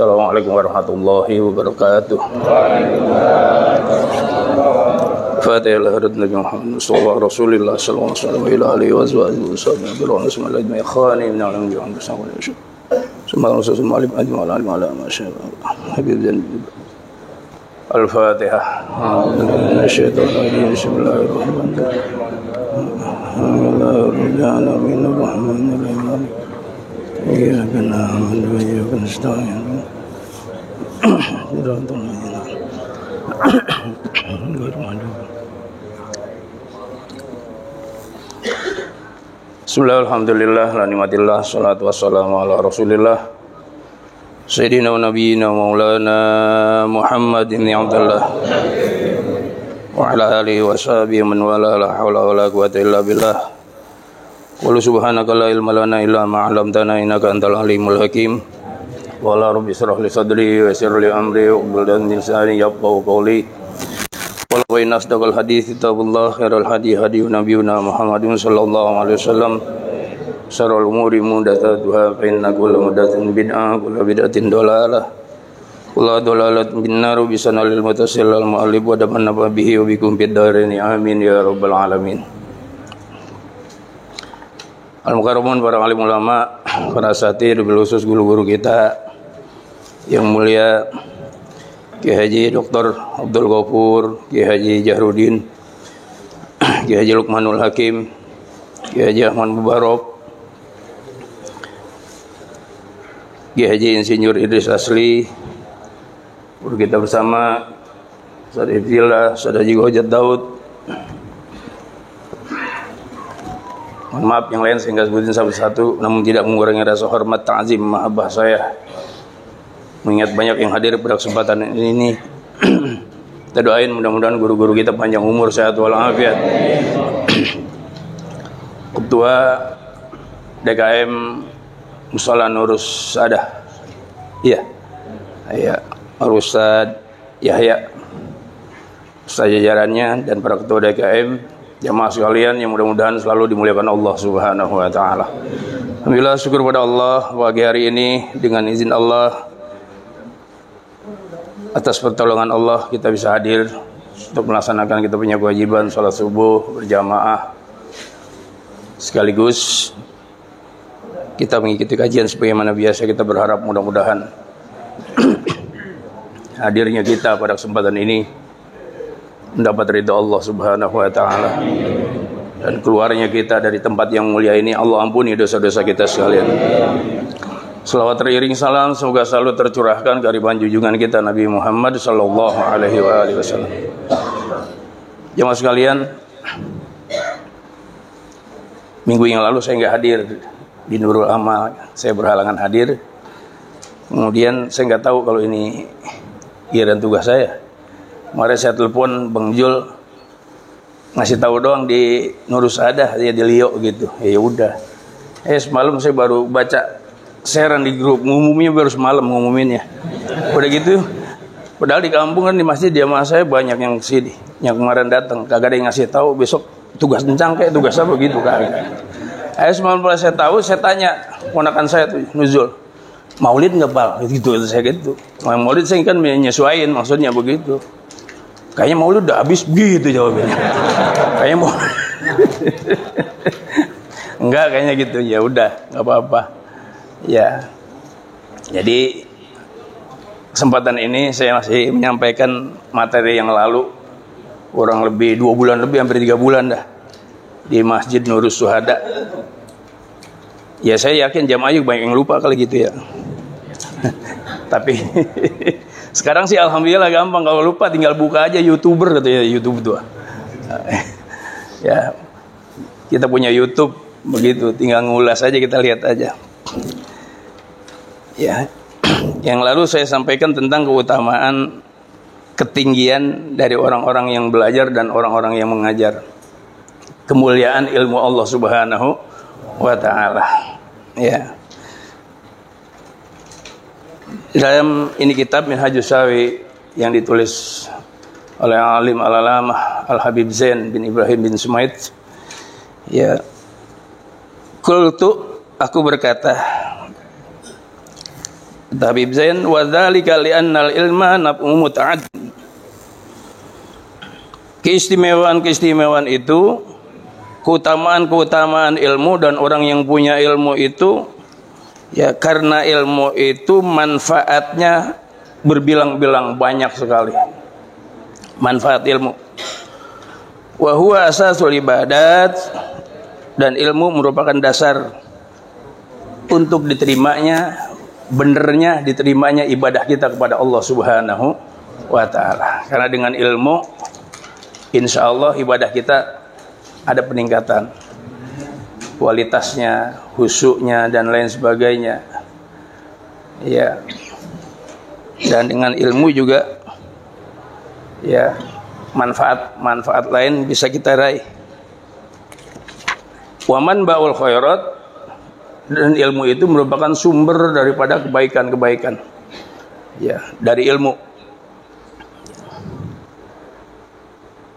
Assalamualaikum warahmatullahi wabarakatuh. Fatihah lahirut Nabi Muhammad sallallahu Rasulillah sallallahu alaihi wasallam ila alihi wa sahbihi wa sallam birohna semua lagi khani min alam jiwan bersama Yesus. Semua Rasul alim ajma alim ala masyaallah. Habib dan Al-Fatihah. Bismillahirrahmanirrahim. Bismillahirrahmanirrahim. إياك نعبد وإياك نستعين صراط الذين غير المغضوب Bismillah, alhamdulillah, la nimatillah, salatu wassalamu ala rasulillah Sayyidina wa nabiyina maulana Muhammadin Abdullah wa ala alihi wa sahbihi man wala la hawla wa la quwwata illa billah Qul subhanaka la ilma lana illa ma 'allamtana innaka antal alimul hakim. Wa la rabbi shrah li sadri wa yassir li amri wa hlul min lisani yafqahu qawli. Wa la nasdaqal hadits kitabullah khairal hadi hadi nabiyuna Muhammadin sallallahu alaihi wasallam. Syarrul umuri muhdatsatuha fa inna kulla muhdatsatin bid'ah kullu bid'atin dhalalah. Kullu dhalalatin binnar bisanalil mutasilal mu'allif wa damanna bihi wa bikum fid dharain amin ya rabbal alamin. Al-Mukarramun, para alim ulama, para asatidz, bil khusus guru-guru kita yang mulia Kiai Haji Dr. Abdul Ghafur, Kiai Haji Jahrudin, Kiai Haji Luqmanul Hakim, Kiai Haji Ahmad Mubarak, Kiai Haji Insinyur Idris Asli, guru kita bersama Ustaz Ibtillah, Ustaz Haji Hojat Daud. Mohon maaf yang lain saya nggak sebutin satu-satu, namun tidak mengurangi rasa hormat, ta'zim, mahabbah saya. Mengingat banyak yang hadir pada kesempatan ini. Kita doain mudah-mudahan guru-guru kita panjang umur, sehat walafiat. Ketua DKM Mushola Nurus Sadah. Iya. Ustaz Yahya. Ustaz jajarannya dan para ketua DKM. Jamaah sekalian yang mudah-mudahan selalu dimuliakan Allah Subhanahu wa taala. Alhamdulillah, syukur pada Allah pagi hari ini dengan izin Allah, atas pertolongan Allah kita bisa hadir untuk melaksanakan kita punya kewajiban salat subuh berjamaah. Sekaligus kita mengikuti kajian sebagaimana biasa. Kita berharap mudah-mudahan hadirnya kita pada kesempatan ini mendapat ridha Allah Subhanahu wa taala, dan keluarnya kita dari tempat yang mulia ini Allah ampuni dosa-dosa kita sekalian. Selawat teriring salam semoga selalu tercurahkan kehadiran junjungan kita Nabi Muhammad sallallahu alaihi wasallam. Jemaah sekalian, minggu yang lalu saya enggak hadir di Nurul Amal, saya berhalangan hadir. Kemudian saya enggak tahu kalau ini giliran tugas saya. Kemarin saya telepon Bang Jul, ngasih tahu doang di Nurus Sadah, ya di Lio gitu. Ya udah. Semalam saya baru baca sharean di grup, ngumuminnya baru semalam ngumuminnya. Udah gitu. Padahal di kampung kan di masjid jamaah saya banyak yang kesini, yang kemarin datang, kagak ada yang ngasih tahu besok tugas kencang kayak tugas apa gitu kagak. Semalam setelah saya tahu, saya tanya ponakan saya tuh Nuzul, Maulid nggak Bal? Gitu saya gitu. Maulid saya kan menyesuaikan maksudnya begitu. Kayaknya Maulid udah habis gitu jawabannya. Kayaknya mau enggak, kayaknya gitu. Ya udah, enggak apa-apa. Ya. Jadi kesempatan ini saya masih menyampaikan materi yang lalu, kurang lebih 2 bulan lebih, hampir 3 bulan dah, di Masjid Nurus Syuhada. Ya saya yakin jamaah banyak yang lupa kali gitu ya. Tapi sekarang sih alhamdulillah gampang, kalau lupa tinggal buka aja YouTuber katanya, YouTube tuh. Ya, kita punya YouTube begitu, tinggal ngulas aja, kita lihat aja. Ya, yang lalu saya sampaikan tentang keutamaan, ketinggian dari orang-orang yang belajar dan orang-orang yang mengajar, kemuliaan ilmu Allah Subhanahu wa taala. Ya. Dalam ini kitab Minhajus Sawi yang ditulis oleh alim al-alamah Al-Habib Zain bin Ibrahim bin Sumaid, ya, qultu, aku berkata, Habib Zain, wa dzalika li'annal ilma naf'u muta'add. Keistimewaan itu, keutamaan ilmu, dan orang yang punya ilmu itu ya karena ilmu itu manfaatnya berbilang-bilang banyak sekali. Manfaat ilmu. Wa huwa asasul ibadat, dan ilmu merupakan dasar untuk diterimanya, benernya diterimanya ibadah kita kepada Allah Subhanahu wa ta'ala. Karena dengan ilmu insya Allah ibadah kita ada peningkatan kualitasnya, khusyuknya, dan lain sebagainya ya. Dan dengan ilmu juga ya manfaat lain bisa kita raih. Waman ba'ul khairat, dan ilmu itu merupakan sumber daripada kebaikan-kebaikan ya, dari ilmu.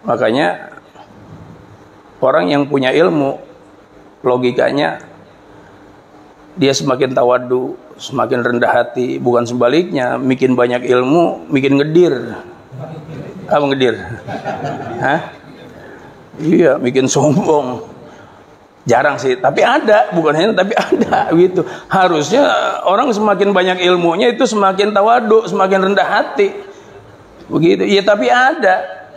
Makanya orang yang punya ilmu, logikanya dia semakin tawadhu, semakin rendah hati, bukan sebaliknya. Bikin banyak ilmu bikin ngedir. Apa ngedir? Hah? Iya, bikin sombong. Jarang sih, tapi ada, bukan hanya tapi ada gitu. Harusnya orang semakin banyak ilmunya itu semakin tawadhu, semakin rendah hati. Begitu. Ya tapi ada.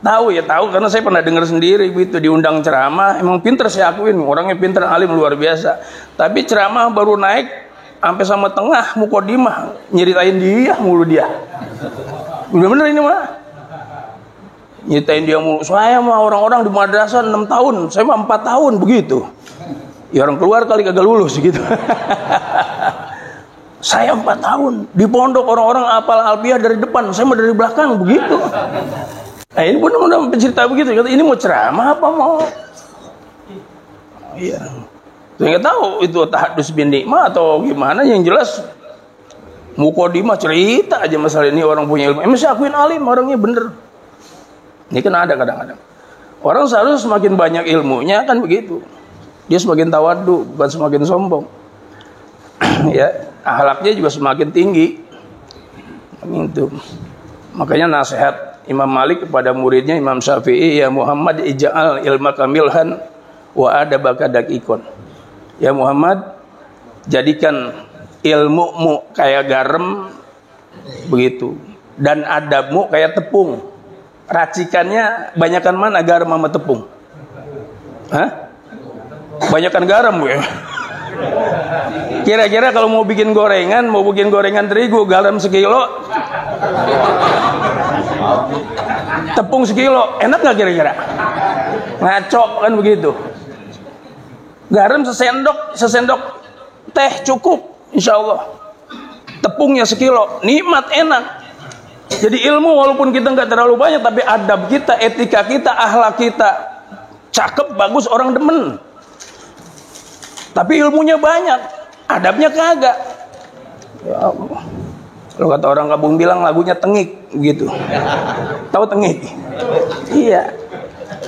Tahu karena saya pernah dengar sendiri gitu, diundang ceramah, emang pinter saya akuin, orangnya pinter, alim luar biasa. Tapi ceramah baru naik sampai sama tengah mukodimah nyeritain dia mulu dia. Bener-bener ini mah. Nyeritain dia mulu. Saya mah orang-orang di madrasah 6 tahun, saya mah 4 tahun begitu. Ya orang keluar kali kagak lulus gitu. Saya 4 tahun di pondok, orang-orang hafal alfiah dari depan, saya mah dari belakang begitu. Nah ini benar-benar pencerita begitu. Kata ini mau ceramah apa mau? Iya. Saya nggak tahu itu tahadus bin nikmah atau gimana. Yang jelas mukodimah cerita aja masalah ini, orang punya ilmu. Emang saya akuin alim, orangnya bener. Ini kan ada kadang-kadang. Orang seharusnya semakin banyak ilmunya kan begitu. Dia semakin tawadhu, bukan semakin sombong. Ya, akhlaknya juga semakin tinggi. Itu. Makanya nasihat Imam Malik kepada muridnya Imam Syafi'i, ya Muhammad ij'al ilmaka milhan wa adabaka dakikon. Ya Muhammad, jadikan ilmumu kayak garam begitu, dan adabmu kayak tepung. Racikannya banyakan mana, garam sama tepung? Hah? Banyakan garam ya. Kira-kira kalau mau bikin gorengan terigu, garam sekilo, tepung sekilo, enak nggak kira-kira? Ngaco kan begitu. Garam sesendok teh cukup, insya Allah. Tepungnya sekilo, nikmat, enak. Jadi ilmu walaupun kita nggak terlalu banyak, tapi adab kita, etika kita, akhlak kita cakep, bagus, orang demen. Tapi ilmunya banyak, adabnya kagak. Ya Allah. Kalau kata orang kampung bilang lagunya tengik gitu. Tahu tengik? Iya.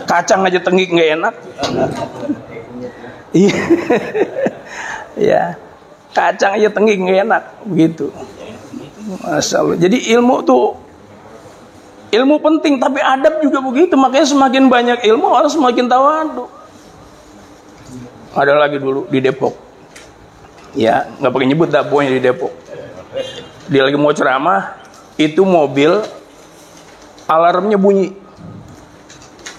Kacang aja tengik nggak enak. Iya. Ya. Kacang aja tengik nggak enak begitu. Masya Allah. Jadi ilmu penting, tapi adab juga begitu. Makanya semakin banyak ilmu orang semakin tawadhu. Ada lagi dulu di Depok. Ya, nggak pakai nyebut dah, pokoknya di Depok. Dia lagi mau ceramah, itu mobil alarmnya bunyi.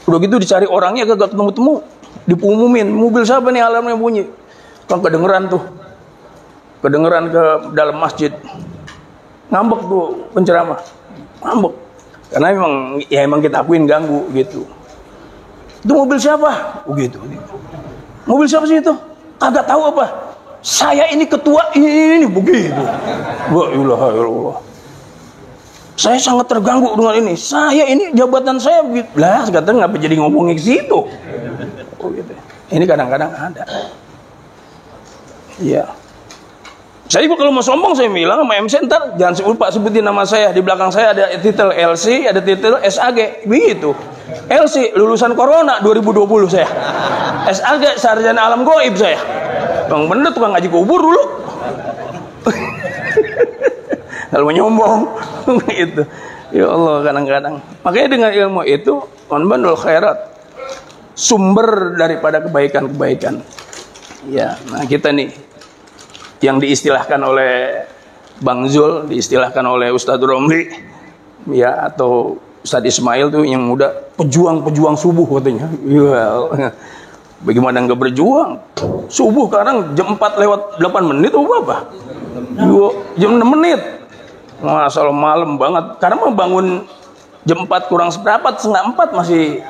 Udah gitu dicari orangnya kagak ketemu-temu, diumumin, mobil siapa nih alarmnya bunyi. Kan kedengeran ke dalam masjid. Ngambek tuh penceramah, ngambek. Karena emang kita akuin ganggu gitu. Itu mobil siapa? Begitu. Mobil siapa sih itu? Kagak tahu apa. Saya ini ketua ini begitu. Wa ilaha illallah. Saya sangat terganggu dengan ini. Saya ini jabatan saya begitu. Lah, katanya ngapa jadi ngomongin ke situ? Oh gitu. Ini kadang-kadang ada. Iya. Saya juga kalau mau sombong saya bilang sama MC, ntar jangan lupa sebutin nama saya. Di belakang saya ada titel LC, ada titel SAG, begitu. LC lulusan Corona 2020 saya. SAG sarjana alam goib saya. Bang bener tukang ngaji kubur dulu. kalau mau nyombong itu. Ya Allah, kadang-kadang. Makanya dengan ilmu itu manbandul khairat, sumber daripada kebaikan-kebaikan. Ya, nah kita nih yang diistilahkan oleh Bang Zul, diistilahkan oleh Ustadz Romli, ya, atau Ustadz Ismail tuh yang muda, pejuang-pejuang subuh katanya. Ya, bagaimana nggak berjuang? Subuh sekarang jam 4 lewat 8 menit atau apa? Jam 6 menit. Masalah malam banget. Karena mau bangun jam 4 kurang seperempat, setengah 4 masih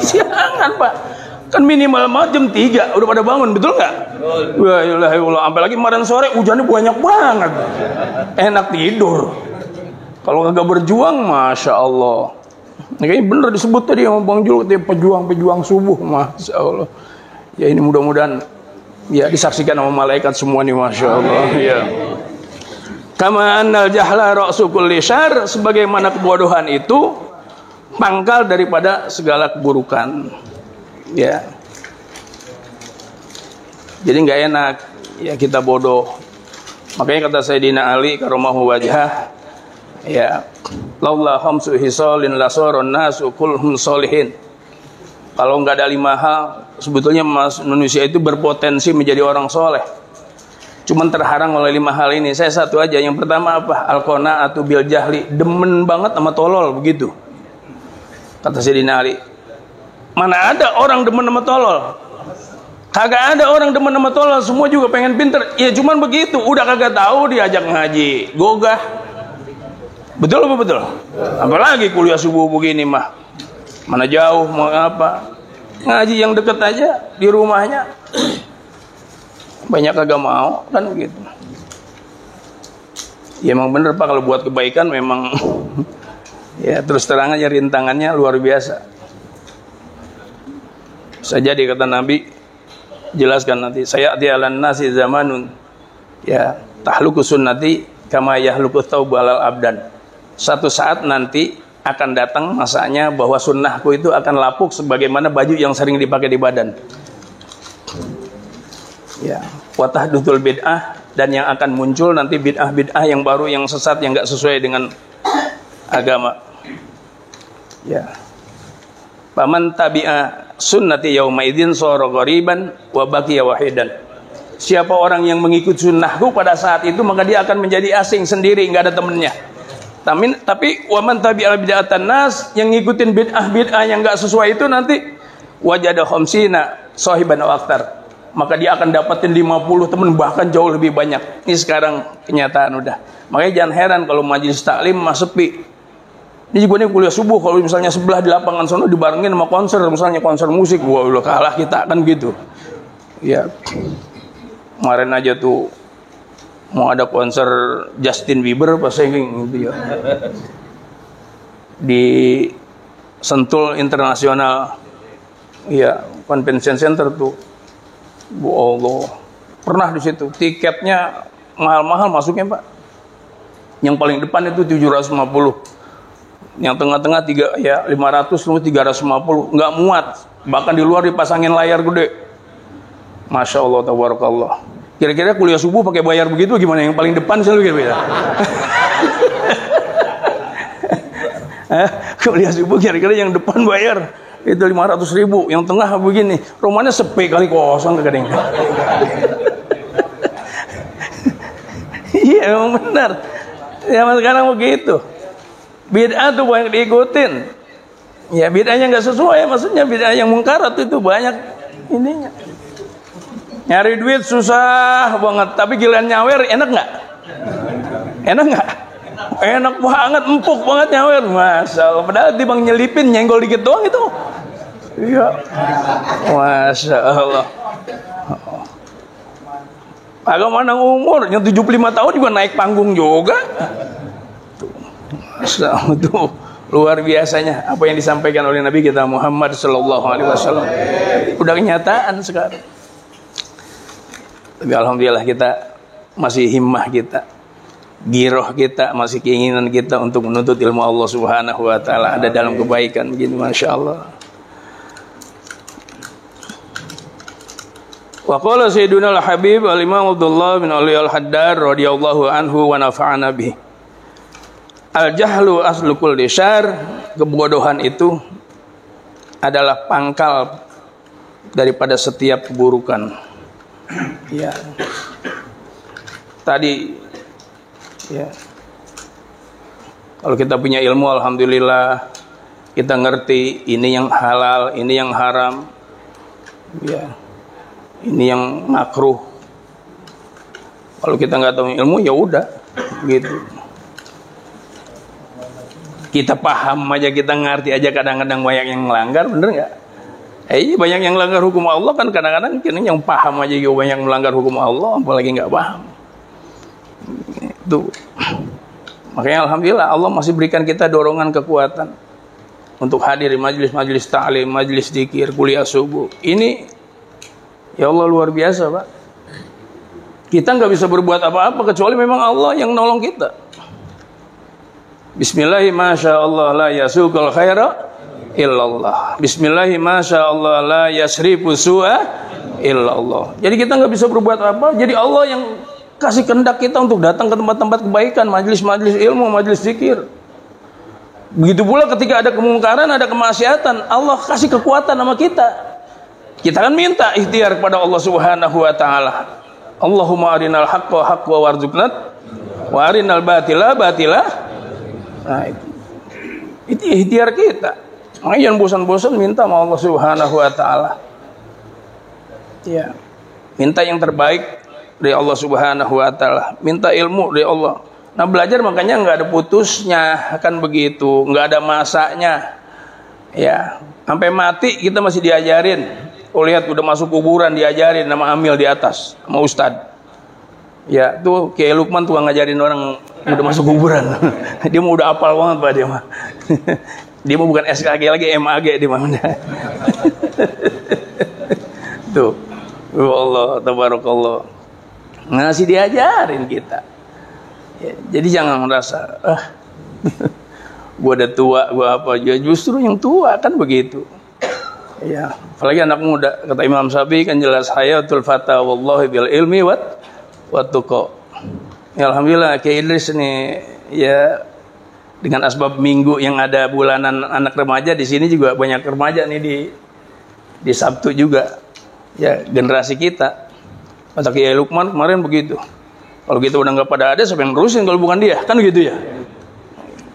siangan, Pak. Kan minimal jam 3 udah pada bangun, betul nggak? Wah, ya Allah, sampai lagi kemarin sore hujannya banyak banget. Enak tidur. Kalau kagak berjuang, masya Allah. Ini kayaknya bener disebut tadi sama Bang Jul, pejuang-pejuang subuh, masya Allah. Ya ini mudah-mudahan ya disaksikan sama malaikat semua nih, masya Allah. Ya. Kama annal jahla ra'su kulli syarr, sebagaimana kebodohan itu pangkal daripada segala keburukan. Ya. Jadi nggak enak ya kita bodoh. Makanya kata Sayyidina Ali karamahu wajhah, ya, laula khamsu hisalin lasaron nasu kulhum solihin. Kalau nggak ada 5 hal, sebetulnya manusia itu berpotensi menjadi orang soleh. Cuman terhalang oleh 5 hal ini. Saya satu aja. Yang pertama apa? Al-qanaatu bil jahli. Demen banget sama tolol, begitu. Kata Sayyidina Ali. Mana ada orang demen sama tolol? Kagak ada orang demen sama tolol. Semua juga pengen pinter. Ya cuman begitu. Udah kagak tahu diajak ngaji, gogah. Betul apa betul? Apalagi kuliah subuh begini mah. Mana jauh mau apa? Ngaji yang deket aja di rumahnya. Banyak kagak mau kan begitu. Ya emang bener Pak, kalau buat kebaikan memang ya terus terang aja rintangannya luar biasa. Saja di kata Nabi, jelaskan nanti, saya ati alan nasi zamanun ya tahluku sunnati kama yahluku thawbu alal abdan. Satu saat nanti akan datang masanya bahwa sunnahku itu akan lapuk sebagaimana baju yang sering dipakai di badan. Ya, watahdutul bid'ah, dan yang akan muncul nanti bid'ah-bid'ah yang baru, yang sesat, yang enggak sesuai dengan agama. Ya. Paman tabi'a sunnati yauma idzin sara ghariban wa baqiya wahidan. Siapa orang yang mengikut sunnahku pada saat itu, maka dia akan menjadi asing sendiri, enggak ada temannya. Tapi waman tabi'al bid'atan nas, yang ngikutin bid'ah-bid'ah yang enggak sesuai itu nanti wajada khamsina sahiban wa aktar. Maka dia akan dapatin 50 teman, bahkan jauh lebih banyak. Ini sekarang kenyataan udah. Makanya jangan heran kalau majelis taklim mah sepi. Ini juga nih kuliah subuh, kalau misalnya sebelah di lapangan sono dibarengin sama konser, misalnya konser musik, wah udah kalah kita kan gitu. Ya. Kemarin aja tuh mau ada konser Justin Bieber pas gitu ya. Di Sentul Internasional ya, Convention Center tuh. Bu Allah, pernah di situ tiketnya mahal-mahal masuknya Pak. Yang paling depan itu 750, yang tengah-tengah 500, lalu 350, nggak muat. Bahkan di luar dipasangin layar gede. Masya Allah, tabarakallah. Kira-kira kuliah subuh pakai bayar begitu gimana? Yang paling depan selalu kira-kira. Kuliah subuh kira-kira yang depan bayar itu 500.000, yang tengah begini, rumahnya sepi kali kosong kagak ada. Iya memang benar. Zaman sekarang begitu. Bid'ah tuh banyak diikutin. Ya bid'ahnya nggak sesuai, maksudnya bid'ah yang mungkarat itu banyak ininya. Nyari duit susah banget, tapi giliran nyawer enak nggak? Enak nggak? Enak banget, empuk banget nyawer, masya Allah. Padahal dibang nyelipin, nyenggol dikit doang itu. Iya, masya Allah. Agak mana umur, yang 75 tahun juga naik panggung juga. Masya Allah, tuh luar biasanya apa yang disampaikan oleh Nabi kita Muhammad Sallallahu Alaihi Wasallam. Udah kenyataan sekarang. Tapi alhamdulillah kita masih himmah kita, giroh kita, masih keinginan kita untuk menuntut ilmu Allah Subhanahu wa taala ada dalam kebaikan begini, masya Allah. Wa qala sayyiduna al-habib al-imam Abdullah bin Ali al-Haddad radhiyallahu anhu wa nafa'ana bih. Al-jahlu aslu kulli syarr, kebodohan itu adalah pangkal daripada setiap keburukan. Ya. Tadi ya. Kalau kita punya ilmu alhamdulillah, kita ngerti ini yang halal, ini yang haram. Ya. Ini yang makruh. Kalau kita nggak tahu ilmu ya udah gitu. Kita paham aja, kita ngerti aja, kadang-kadang banyak yang melanggar, bener nggak? Banyak yang melanggar hukum Allah kan, kadang-kadang kini yang paham aja juga banyak melanggar hukum Allah, apalagi nggak paham. Itu. Makanya alhamdulillah Allah masih berikan kita dorongan kekuatan untuk hadir di majelis-majelis ta'lim, majelis zikir, kuliah subuh. Ini ya Allah luar biasa, Pak. Kita nggak bisa berbuat apa-apa kecuali memang Allah yang nolong kita. Bismillahi masyaallah la yasukul khaira illallah. Bismillahi masyaallah la yasrifu su'a illallah. Jadi kita nggak bisa berbuat apa. Jadi Allah yang kasih kehendak kita untuk datang ke tempat-tempat kebaikan, majelis-majelis ilmu, majelis zikir. Begitu pula ketika ada kemungkaran, ada kemaksiatan, Allah kasih kekuatan sama kita. Kita kan minta ikhtiar kepada Allah Subhanahu wa taala. Allahumma arinal haqqa haqqa warzuqna wa arinal batila batila. Nah, itu ikhtiar kita. Makanya jangan bosan-bosan minta sama Allah Subhanahu wa taala. Ya. Minta yang terbaik dari Allah Subhanahu wa taala. Minta ilmu dari Allah. Nah, belajar makanya enggak ada putusnya, kan begitu, enggak ada masanya. Ya, sampai mati kita masih diajarin. Oh lihat udah masuk kuburan diajarin nama amil di atas sama ustad. Ya tuh kayak Lukman tuh ngajarin orang udah masuk kuburan. Dia mau udah apal banget Pak dia mah. Dia mau bukan SKG lagi, MAG dia mah. Tuh. Ya Allah tabarakallah. Ngasih diajarin kita. Ya, jadi jangan merasa gua udah tua, gua apa aja. Justru yang tua kan begitu. Ya, apalagi anak muda. Kata Imam Syafi'i kan jelas hayatul fata wallahi bil ilmi wat tuqa. Ya, alhamdulillah Kiai Idris nih ya dengan asbab minggu yang ada bulanan anak remaja di sini juga banyak remaja nih di Sabtu juga. Ya, generasi kita. Kata Kiai Lukman kemarin begitu. Kalau kita udah nggak pada ada siapa yang nerusin kalau bukan dia? Kan gitu ya.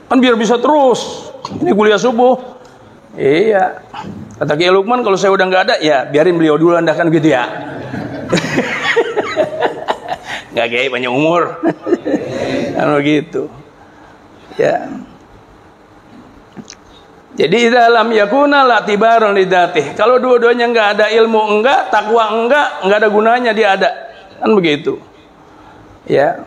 Kan biar bisa terus. Ini kuliah subuh. Iya. Kata Kiai Lukman kalau saya udah nggak ada ya biarin beliau dulu anda kan gitu ya. Nggak Kiai banyak umur. Kan begitu. Ya. Jadi dalam yakuna latibarun lidatih. Kalau dua-duanya nggak ada ilmu enggak, takwa enggak ada gunanya dia ada. Kan begitu. Ya.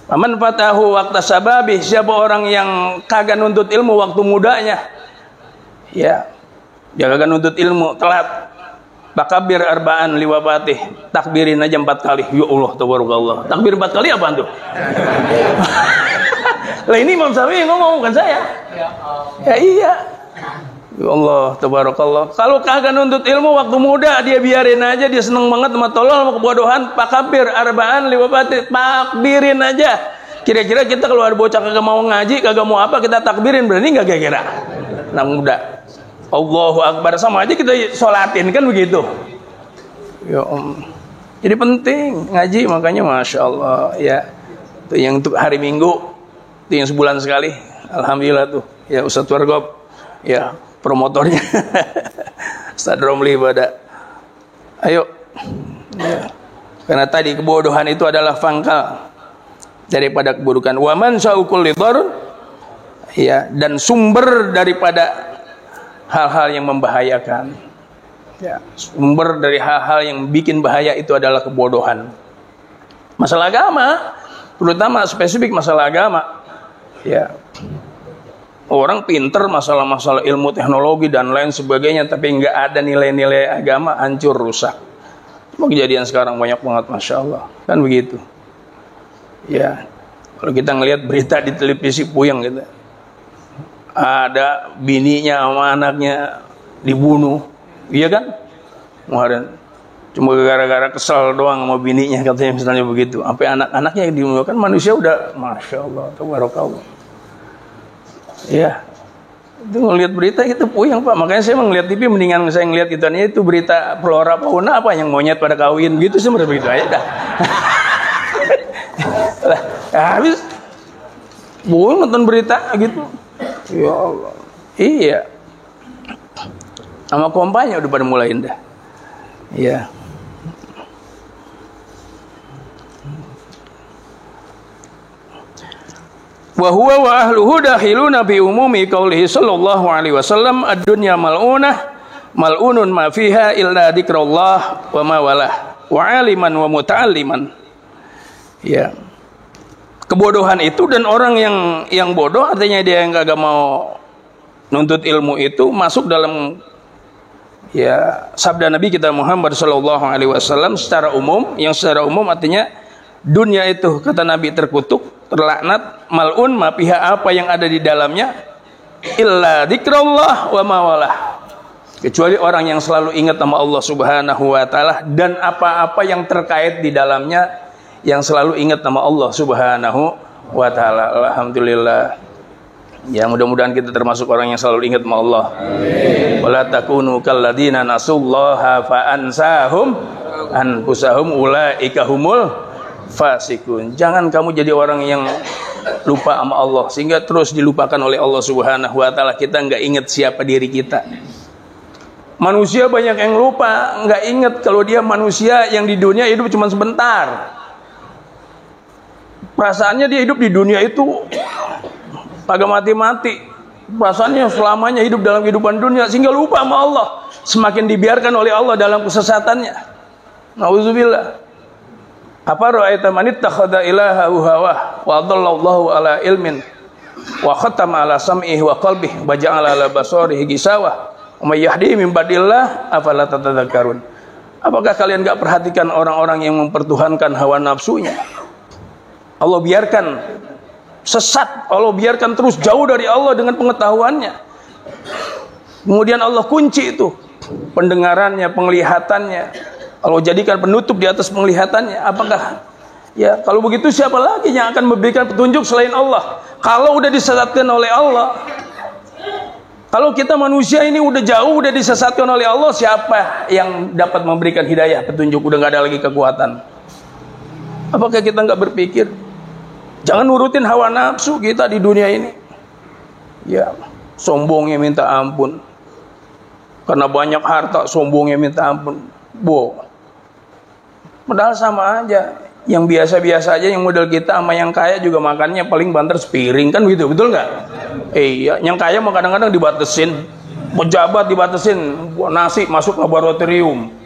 Paman fatahu waktu sababi, siapa orang yang kagak nuntut ilmu waktu mudanya. Ya. Dia kagak nuntut ilmu, telat. Bakabir arba'an liwabatih. Takbirin aja 4 kali. Ya Allah, tabarakallah. Takbir 4 kali apaan tuh? Lah ini Imam Syafi'i ngomong bukan saya. Ya iya. Ya Allah, tabarakallah. Kalau kagak nuntut ilmu waktu muda, dia biarin aja, dia seneng banget sama tolol sama kebodohan, pakabir arba'an liwabati, takbirin aja. Kira-kira kita kalau ada bocah kagak mau ngaji, kagak mau apa, kita takbirin, berani enggak kira-kira? Anak muda. Allahu Akbar sama aja kita sholatin kan begitu. Ya Jadi penting ngaji, makanya Masya Allah ya. Itu yang untuk hari Minggu, itu yang sebulan sekali. Alhamdulillah tuh. Ya Ustadz Wargop, ya promotornya. Ustadz Romli pada. Ayo. Ya. Karena tadi kebodohan itu adalah pangkal daripada keburukan. Waman sya'ukul lidhar, ya, dan sumber daripada hal-hal yang membahayakan. Ya, sumber dari hal-hal yang bikin bahaya itu adalah kebodohan. Masalah agama, terutama spesifik masalah agama. Ya. Orang pinter masalah-masalah ilmu teknologi dan lain sebagainya, tapi nggak ada nilai-nilai agama, hancur, rusak. Cuma kejadian sekarang banyak banget, Masya Allah. Kan begitu. Ya, kalau kita ngelihat berita di televisi puyeng gitu. Ada bininya sama anaknya dibunuh. Iya kan? Kemarin Cuma gara-gara kesel doang sama bininya katanya misalnya begitu. Sampai anak-anaknya yang dimuliakan, manusia udah Masya Allah, tabarakallah. Ya, itu ngelihat berita itu puyeng Pak. Makanya saya ngelihat TV mendingan saya ngelihat itu berita flora fauna apa yang monyet pada kawin gitu sih begitu aja dah. Lah, habis bohong nonton berita gitu. Ya Allah. Iya. Sama kompanya udah pada mulain dah. Iya. Wa huwa wa ahluhu dakhiluna bi umumi qaulihi sallallahu alaihi wasallam ad-dunya mal'unah mal'unun ma fiha illa dzikrullah wa ma walah wa aliman wa muta'alliman. Ya. Kebodohan itu dan orang yang bodoh artinya dia yang kagak mau nuntut ilmu itu masuk dalam ya sabda Nabi kita Muhammad sallallahu alaihi wasallam secara umum, yang secara umum artinya dunia itu kata Nabi terkutuk, terlaknat, mal'un ma fiha apa yang ada di dalamnya illa dzikrullah wa ma walah. Kecuali orang yang selalu ingat sama Allah Subhanahu wa taala dan apa-apa yang terkait di dalamnya yang selalu ingat nama Allah Subhanahu wa taala. Alhamdulillah. Ya mudah-mudahan kita termasuk orang yang selalu ingat sama Allah. Amin. Wala takunu kalladzina nasullaha fa ansahum anfusahum ulaika humul fasikun. Jangan kamu jadi orang yang lupa sama Allah sehingga terus dilupakan oleh Allah Subhanahu wa taala. Kita enggak ingat siapa diri kita. Manusia banyak yang lupa, enggak ingat kalau dia manusia yang di dunia hidup cuma sebentar. Perasaannya dia hidup di dunia itu kagak mati-mati. Perasaannya selamanya hidup dalam kehidupan dunia sehingga lupa sama Allah. Semakin dibiarkan oleh Allah dalam kesesatannya. Nauzubillah. Apa ra'aita man ittakhadha ilahahu hawah wa adallallahu ala ilmin wa khatama ala sam'ihi wa qalbihi wa ja'ala ala basarihi gisawah wa may yahdi min ba'dillah afala tatadzakkarun. Apakah kalian enggak perhatikan orang-orang yang mempertuhankan hawa nafsunya? Allah biarkan sesat, Allah biarkan terus jauh dari Allah dengan pengetahuannya. Kemudian Allah kunci itu pendengarannya, penglihatannya. Allah jadikan penutup di atas penglihatannya. Apakah ya kalau begitu siapa lagi yang akan memberikan petunjuk selain Allah? Kalau udah disesatkan oleh Allah, kalau kita manusia ini udah jauh udah disesatkan oleh Allah, siapa yang dapat memberikan hidayah, petunjuk? Udah nggak ada lagi kekuatan. Apakah kita nggak berpikir? Jangan nurutin hawa nafsu kita di dunia ini. Ya, sombongnya minta ampun. Karena banyak harta, sombongnya minta ampun. Padahal sama aja. Yang biasa-biasa aja, yang model kita sama yang kaya juga makannya paling banter sepiring kan gitu, betul nggak? Iya, yang kaya mah kadang-kadang dibatesin, pejabat dibatesin, nasi masuk laboratorium.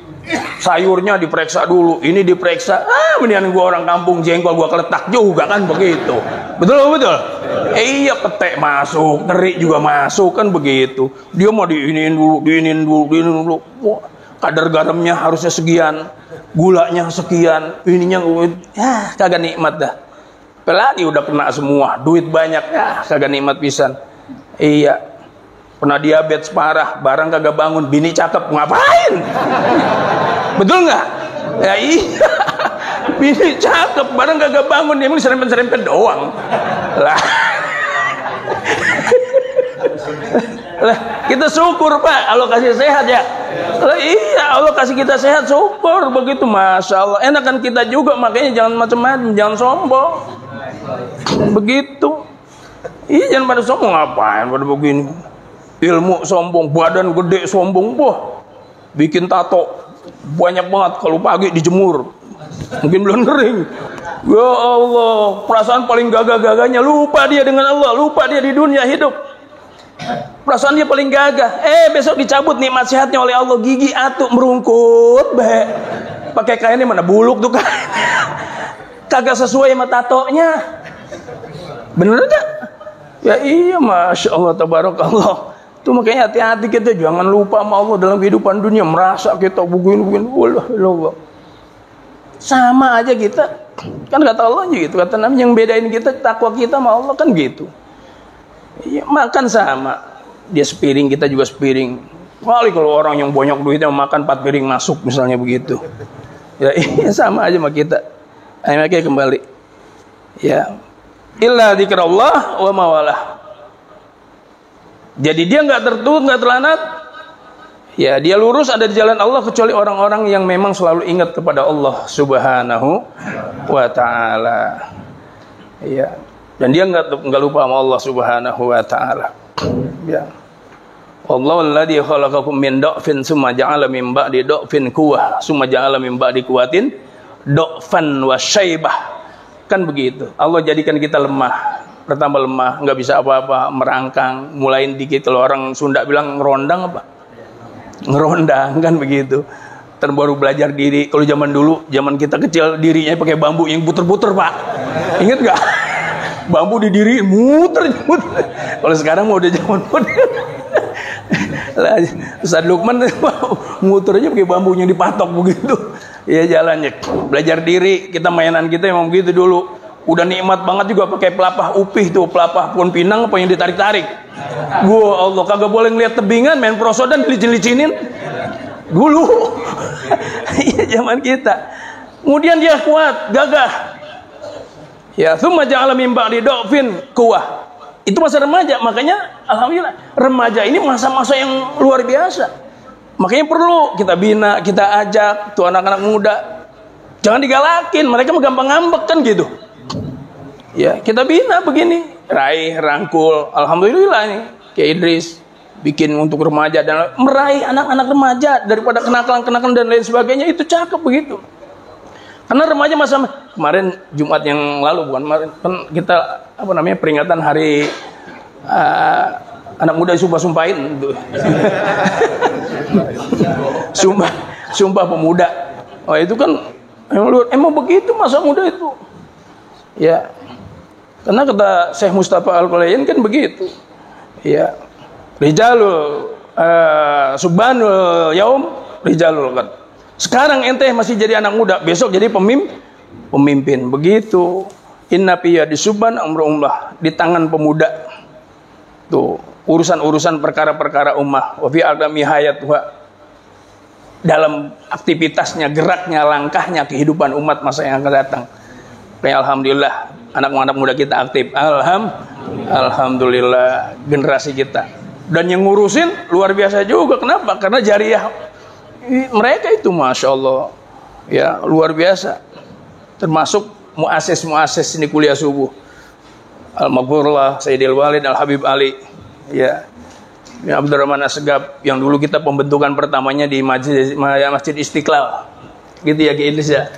Sayurnya diperiksa dulu, ini diperiksa. Mendingan gua orang kampung jengkol gua keletak juga kan begitu. Betul? Iya, petek masuk, teri juga masuk kan begitu. Dia mau diinin dulu. Wah, kadar garamnya harusnya sekian, gulanya sekian, ininya kagak nikmat dah. Apalagi udah kena semua, duit banyak kagak nikmat pisan. Iya. Pernah diabetes parah, barang kagak bangun, bini cakep, ngapain? Betul nggak? Ya iya, bini cakep, barang kagak bangun, dia emang serempet-serempet doang. Lah, kita syukur Pak, Allah kasih sehat ya. Lah iya, Allah kasih kita sehat, syukur begitu, masya Allah. Enakan kita juga, makanya jangan macam-macam, jangan sombong. Begitu. Iya, jangan pada sombong, ngapain pada begini? Ilmu sombong, badan gede sombong, bikin tato banyak banget, kalau pagi dijemur mungkin belum kering. Ya Allah, perasaan paling gagah-gagahnya lupa dia dengan Allah, lupa dia di dunia hidup. Perasaan dia paling gagah, besok dicabut nikmat sehatnya oleh Allah, gigi atuk merungkut, pakai kainnya mana buluk tuh kain, kagak sesuai sama tatonya. Bener gak? Ya iya, masya Allah, tabarakallah. Itu makanya hati-hati kita, jangan lupa sama Allah dalam kehidupan dunia, merasa kita begini. Allah. Sama aja kita. Kan kata Allah gitu, kata Nabi, yang bedain kita takwa kita sama Allah kan gitu. Ya, makan sama. Dia sepiring, kita juga sepiring. Kali kalau orang yang banyak duitnya makan 4 piring masuk misalnya begitu. Ya iya sama aja sama kita. Akhirnya kembali. Ya. Illa dzikrullah wa mawalah. Jadi dia nggak tertutup, nggak terlanat. Ya, dia lurus ada di jalan Allah kecuali orang-orang yang memang selalu ingat kepada Allah Subhanahu wa taala. Ya. Dan dia nggak lupa sama Allah Subhanahu wa taala. Ya. Wallahu alladzi khalaqakum min dha'fin tsumma ja'ala min ba'di dha'fin quwwah, tsumma ja'ala min ba'di quwwatin dha'fan wa syaibah. Kan begitu. Allah jadikan kita lemah. Pertama lemah, nggak bisa apa-apa, merangkang, mulain dikit. Kalau orang Sunda bilang ngerondang apa? Ngerondang kan begitu. Terbaru belajar diri. Kalau zaman dulu, zaman kita kecil dirinya pakai bambu yang puter-puter, Pak. Ingat nggak? Bambu didiriin muter. Kalau sekarang mau udah zaman modern. Ustaz Lukman muternya pakai bambunya dipatok begitu. Ya jalannya. Belajar diri, kita mainan kita emang begitu dulu. Udah nikmat banget juga pakai pelapah upih tuh, pelapah pohon pinang apa yang ditarik-tarik. Gua Allah kagak boleh ngeliat tebingan, main prosodan dilicin-licinin. Dulu. Iya zaman kita. Kemudian dia kuat, gagah. Ya, tsumma ja'ala min ba'di dha'fin quwwah. Itu masa remaja, makanya alhamdulillah remaja ini masa-masa yang luar biasa. Makanya perlu kita bina, kita ajak tuh anak-anak muda. Jangan digalakin, mereka gampang ngambek kan gitu. Ya, kita bina begini, raih, rangkul. Alhamdulillah nih, kayak Idris bikin untuk remaja dan meraih anak-anak remaja daripada kenakalan-kenakalan dan lain sebagainya, itu cakep begitu. Karena remaja masa kemarin Jumat yang lalu bukan kemarin kan kita apa namanya peringatan hari anak muda sumpah-sumpahin itu. Sumpah pemuda. Oh itu kan emang begitu masa muda itu. Ya. Karena kata Syekh Mustafa Al-Qalayan kan begitu. Ya. Rijalul subhanul yaum rijalul kan. Sekarang ente masih jadi anak muda, besok jadi pemimpin. Begitu. Inna fi yadi subhan amrullah, di tangan pemuda. Tuh, urusan-urusan perkara-perkara ummah. Wa fi aqdami hayatuha, dalam aktivitasnya, geraknya, langkahnya kehidupan umat masa yang akan datang. Kayak alhamdulillah anak-anak muda kita aktif. Alhamdulillah generasi kita. Dan yang ngurusin luar biasa juga. Kenapa? Karena jariah mereka itu masya Allah ya luar biasa. Termasuk muassis ini kuliah subuh. Al-Maghfurullah Sayyidil Walid Al-Habib Ali ya. Abdurrahman Asgab yang dulu kita pembentukan pertamanya di Masjid Istiqlal. Gitu ya Ki Idris ya.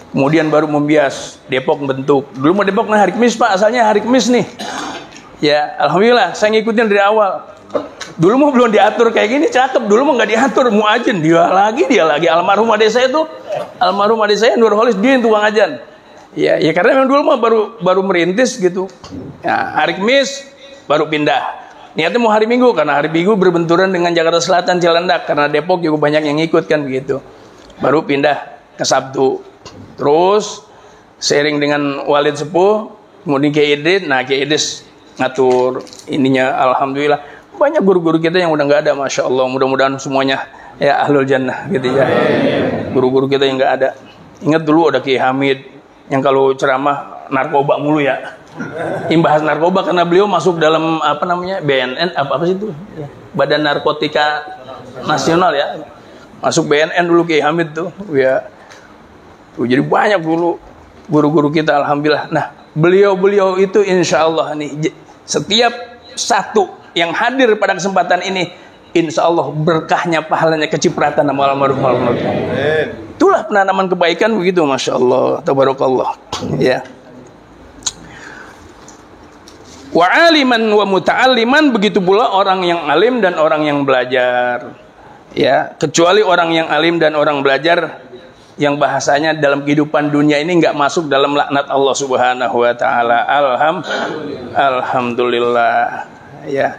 Kemudian baru membias Depok bentuk. Dulu mau Depok hari Kamis Pak, asalnya hari Kamis nih. Ya, alhamdulillah saya ngikutin dari awal. Dulu mau belum diatur kayak gini, cakep. Dulu mau nggak diatur, muadzin dia lagi. Almarhum adik saya Nur Holis dia yang tukang ajan. Ya karena memang dulu mah baru merintis gitu. Ya, hari Kamis baru pindah. Niatnya mau hari Minggu karena hari Minggu berbenturan dengan Jakarta Selatan Cilandak karena Depok juga banyak yang ngikut kan begitu. Baru pindah ke Sabtu. Terus sharing dengan Walid Sepuh, kemudian Kiai Idris. Nah Kiai Idris ngatur ininya, alhamdulillah banyak guru-guru kita yang udah nggak ada, masya Allah. Mudah-mudahan semuanya ya ahlul jannah gitu ya. Guru-guru kita yang nggak ada. Ingat dulu ada Kiai Hamid yang kalau ceramah narkoba mulu ya. Imbahas narkoba karena beliau masuk dalam apa namanya BNN apa sih itu Badan Narkotika Nasional ya. Masuk BNN dulu Kiai Hamid tuh ya. Jadi banyak dulu guru-guru kita alhamdulillah. Nah beliau itu insya Allah nih setiap satu yang hadir pada kesempatan ini insya Allah berkahnya pahalanya kecipratan nama almarhum. Itulah penanaman kebaikan begitu masya Allah tabarakallah ya. Wa aliman wa muta'alliman, begitu pula orang yang alim dan orang yang belajar ya. Kecuali orang yang alim dan orang belajar yang bahasanya dalam kehidupan dunia ini nggak masuk dalam laknat Allah Subhanahu wa taala. Alhamdulillah ya.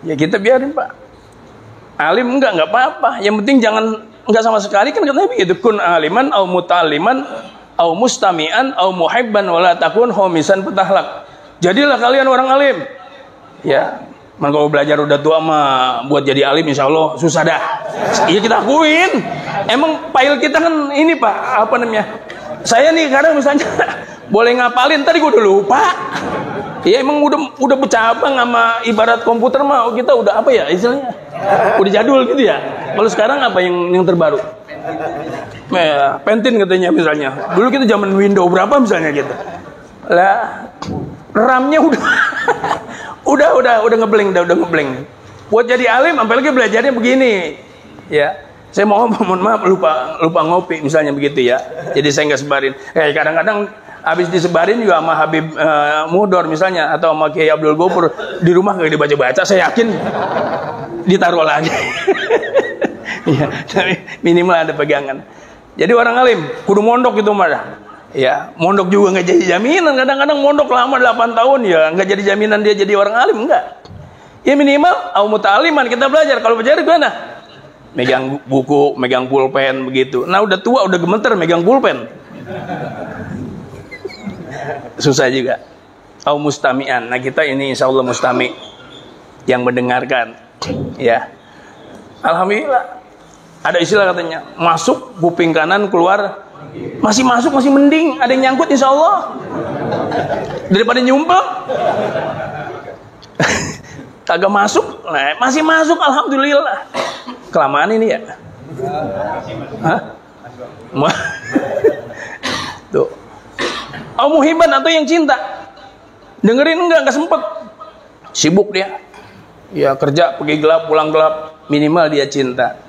Ya kita biarin Pak. Alim enggak apa-apa. Yang penting jangan enggak sama sekali kan katanya begitu. Kun aliman au muta'alliman au mustami'an au muhibban wala takun homisan petahlak. Jadilah kalian orang alim. Ya. Man kalau belajar udah tua mah buat jadi alim insya Allah susah dah. Iya kita akuin. Emang file kita kan ini Pak, apa namanya? Saya nih kadang misalnya boleh ngapalin, tadi gue udah lupa. Iya emang udah bercabang sama ibarat komputer mah kita udah apa ya istilahnya? Udah jadul gitu ya. Kalau sekarang apa yang terbaru? Pentin katanya misalnya. Dulu kita zaman Windows berapa misalnya gitu. Lah RAM-nya udah ngeblank, udah ngeblank. Buat jadi alim apalagi belajarnya begini. Ya. Saya mohon maaf lupa ngopi misalnya begitu ya. Jadi saya nggak sebarin. Kadang-kadang habis disebarin juga sama Habib Mudor misalnya atau sama Kiai Abdul Gopur di rumah nggak dibaca-baca, saya yakin ditaruh lagi. Ya, tapi minimal ada pegangan. Jadi orang alim kudu mondok gitu mah. Ya, mondok juga nggak jadi jaminan. Kadang-kadang mondok lama 8 tahun ya nggak jadi jaminan dia jadi orang alim, enggak. Ya minimal au muta'aliman, kita belajar. Kalau belajar gimana? Megang buku, megang pulpen begitu. Nah udah tua, udah gemeter megang pulpen. Susah juga. Au mustami'an. Nah kita ini insya Allah mustami' yang mendengarkan. Ya. Alhamdulillah. Ada istilah katanya, masuk kuping kanan, keluar masih masuk, masih mending. Ada yang nyangkut insya Allah daripada nyumpel. Kagak masuk, nah, masih masuk alhamdulillah. Kelamaan ini ya. Hah? Tuh. Oh muhiban atau yang cinta. Dengerin enggak sempet. Sibuk dia. Ya kerja pergi gelap, pulang gelap. Minimal dia cinta.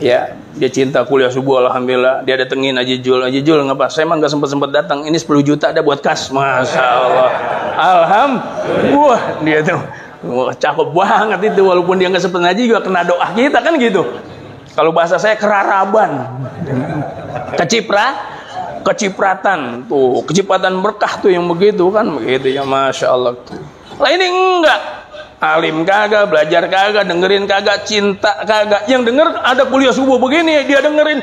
Ya, dia cinta kuliah subuh alhamdulillah. Dia datengin Aji Jul ngapa? Saya emang enggak sempet datang. Ini 10 juta ada buat kas. Masya Allah. Alhamdulillah. Wah, dia tuh cakep banget itu, walaupun dia nggak sempet ngaji juga kena doa kita kan gitu. Kalau bahasa saya keraraban, kecipratan tuh, kecipratan berkah tuh yang begitu kan begitu ya, masya Allah. Lah ini enggak, alim kagak, belajar kagak, dengerin kagak, cinta kagak. Yang denger ada kuliah subuh begini dia dengerin,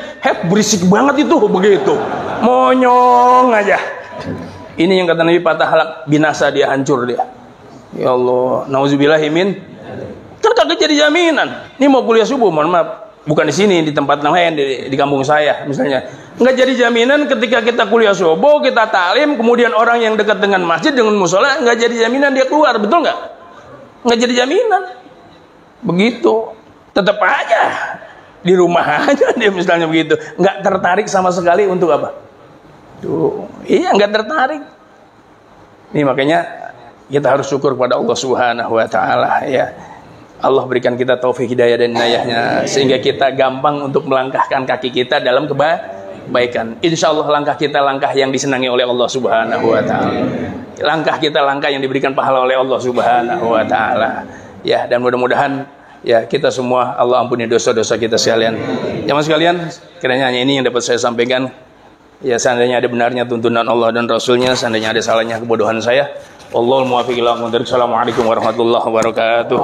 berisik banget itu begitu, monyong aja. Ini yang kata Nabi, patah halak binasa dia, hancur dia. Ya Allah, nauzubillahimin. Kan kagak jadi jaminan. Ini mau kuliah subuh, mohon maaf, bukan di sini, di tempat lain, di kampung saya misalnya. Nggak jadi jaminan ketika kita kuliah subuh, kita taklim, kemudian orang yang dekat dengan masjid, dengan musola, nggak jadi jaminan dia keluar, betul nggak? Nggak jadi jaminan. Begitu. Tetap aja di rumah aja dia misalnya begitu. Nggak tertarik sama sekali untuk apa? Tuh, iya nggak tertarik. Ini makanya kita harus syukur kepada Allah Subhanahu wa taala ya. Allah berikan kita taufik hidayah dan inayahnya sehingga kita gampang untuk melangkahkan kaki kita dalam kebaikan. Insyaallah langkah kita langkah yang disenangi oleh Allah Subhanahu wa taala. Langkah kita langkah yang diberikan pahala oleh Allah Subhanahu wa taala. Ya, dan mudah-mudahan ya kita semua Allah ampuni dosa-dosa kita sekalian. Jamaah sekalian, kiranya hanya ini yang dapat saya sampaikan. Ya, seandainya ada benarnya tuntunan Allah dan Rasulnya, seandainya ada salahnya kebodohan saya, Wallahul muwaffiq ila aqwamit thoriq. Assalamualaikum warahmatullahi wabarakatuh.